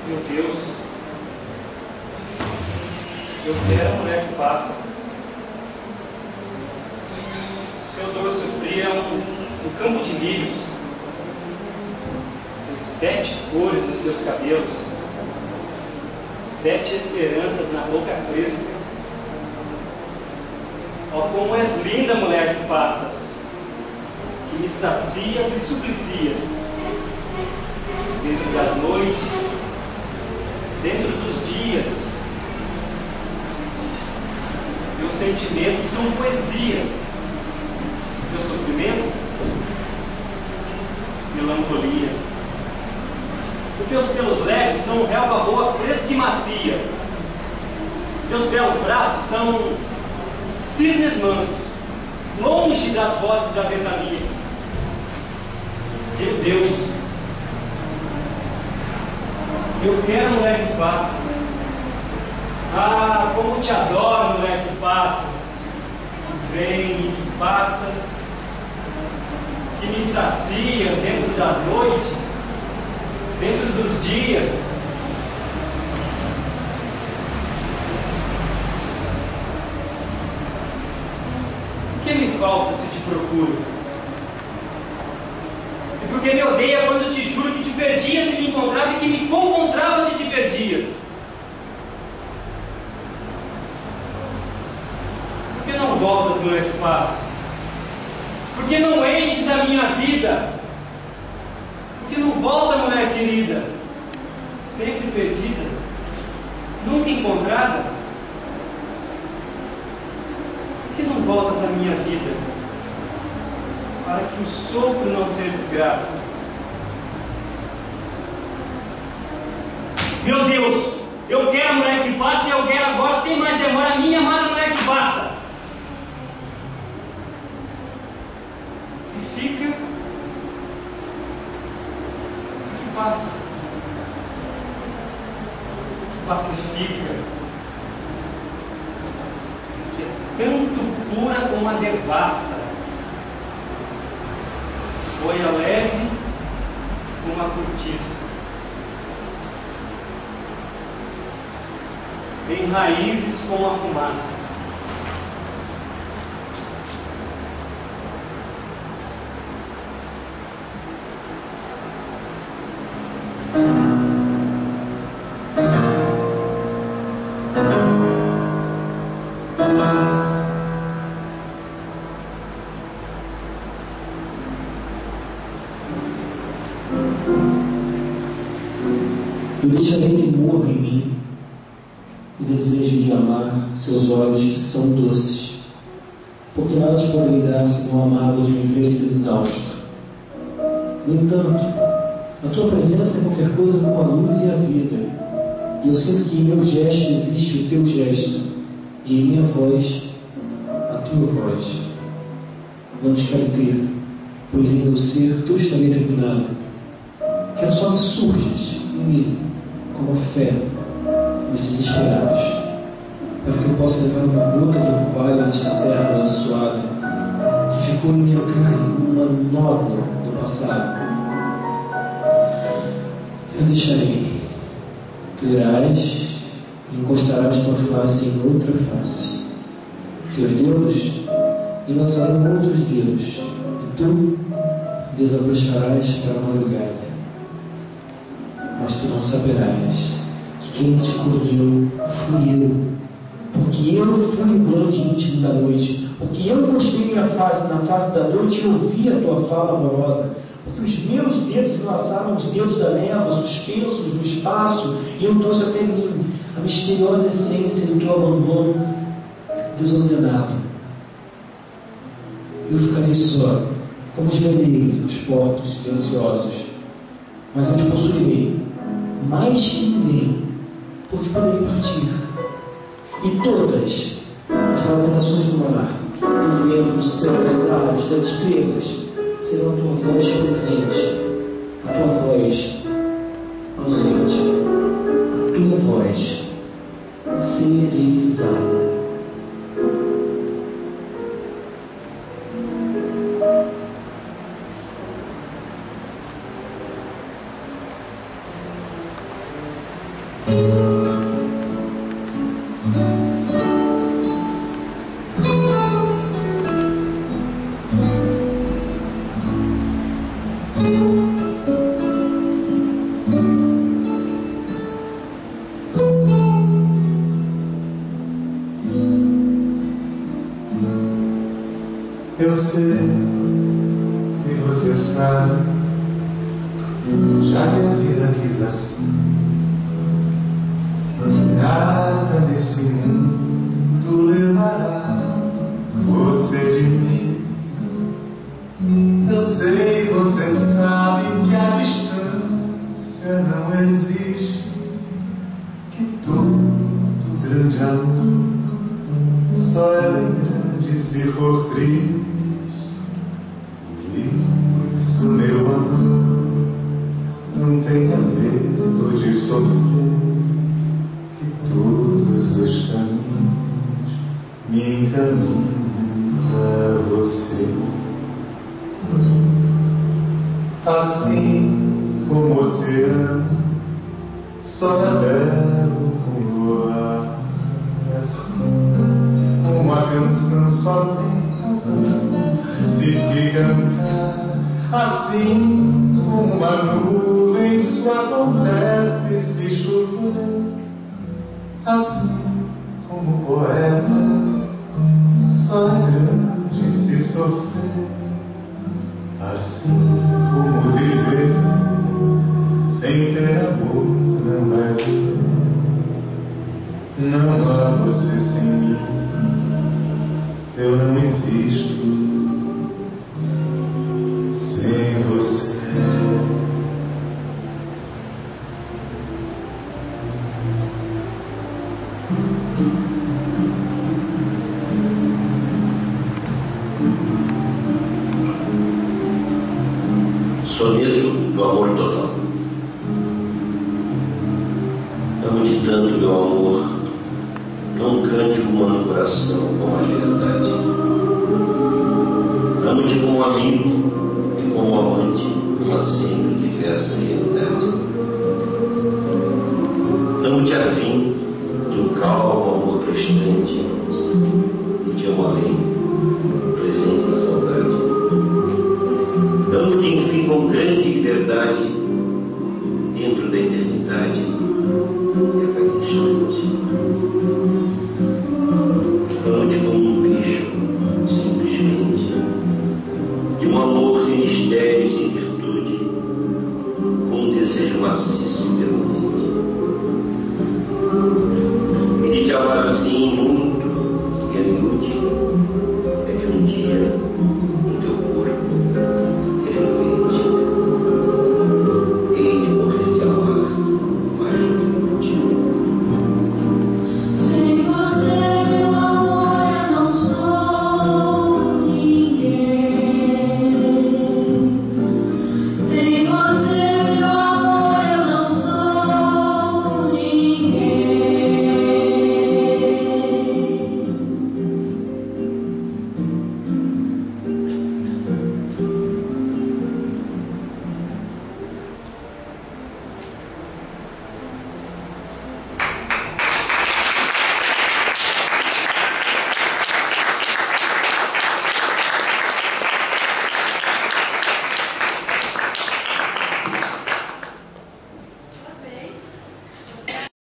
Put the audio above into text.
Meu Deus, eu quero a mulher que passa. Seu dorso frio é um campo de lírios. Tem 7 cores nos seus cabelos, 7 esperanças na boca fresca. Ó, como és linda, mulher que passas, que me sacias e suplicias, dentro das noites, dentro dos dias. Teus sentimentos são poesia, teu sofrimento, melancolia. Os teus pelos leves são relva boa, fresca e macia. Teus belos braços são cisnes mansos, longe das vozes da ventania. Meu Deus, eu quero, mulher que passas. Ah, como te adoro, mulher que passas, que vem e que passas, que me sacia dentro das noites, dentro dos dias. O que me falta se te procuro? E por que me odeia quando te juro que te perdia se me encontrava e que me encontrava se te perdias? Por que não voltas, mulher que passas? Por que não enches a minha vida? Por que não volta, mulher querida? Sempre perdida, nunca encontrada? Por que não voltas à minha vida? Para que o sofro não seja desgraça. Meu Deus, eu quero a mulher que passa e eu quero agora, sem mais demora, a minha amada mulher que passa. Que fica, que passa, que pacifica, que é tanto pura como a devassa, boia leve como a cortiça. Tem raízes como a fumaça. Eu deixarei que morra em mim o desejo de amar seus olhos que são doces, porque nada te poderei dar senão amá-los me veres exausto. No entanto, a tua presença é qualquer coisa como a luz e a vida, e eu sinto que em meu gesto existe o teu gesto, e em minha voz, a tua voz. Não te quero ter, pois em meu ser tu estarei terminado. Quero só que surjas em mim, como a fé dos desesperados, para que eu possa levar uma gota de orvalho nesta terra abençoada, que ficou em minha carne como uma nódoa do passado. Eu deixarei, tu irás e encostarás tua face em outra face, teus dedos enlaçarão outros dedos, e tu desabrocharás para a madrugada. Mas tu não saberás que quem te colheu fui eu, porque eu fui o grande íntimo da noite, porque eu encostei minha face na face da noite e ouvi a tua fala amorosa, porque os meus dedos enlaçaram os dedos da névoa, suspensos no espaço, e eu trouxe até mim a misteriosa essência do teu abandono desordenado. Eu ficarei só, como os veleiros nos portos silenciosos, mas eu te possuirei mais que ninguém, porque poderei partir. E todas as lamentações do mar, do vento, do céu, das aves, das estrelas, serão a tua voz presente, a tua voz ausente, a tua voz serenizada. Eu sei e você sabe, já que a vida quis assim, nada nesse mundo levará você de mim. Eu sei e você sabe que a distância não existe, que todo grande amor só é bem grande se for triste. Por isso, meu amor, não tenha medo de sofrer, que todos os caminhos me encaminham para você. Assim como o oceano só é belo com luar, assim uma canção só tem razão se cantar, assim como uma nuvem só acontece se chover, assim como o poeta só é grande se sofrer, assim como viver sem ter amor não é viver. Não há você sem mim, eu não existo sem você. Soneto do amor total. Amo-te tanto, meu amor, não cante uma no coração como a liberdade. Amo-te como amigo e como amante, mas sempre que resta a realidade. Amo-te a fim de um calmo amor prestante,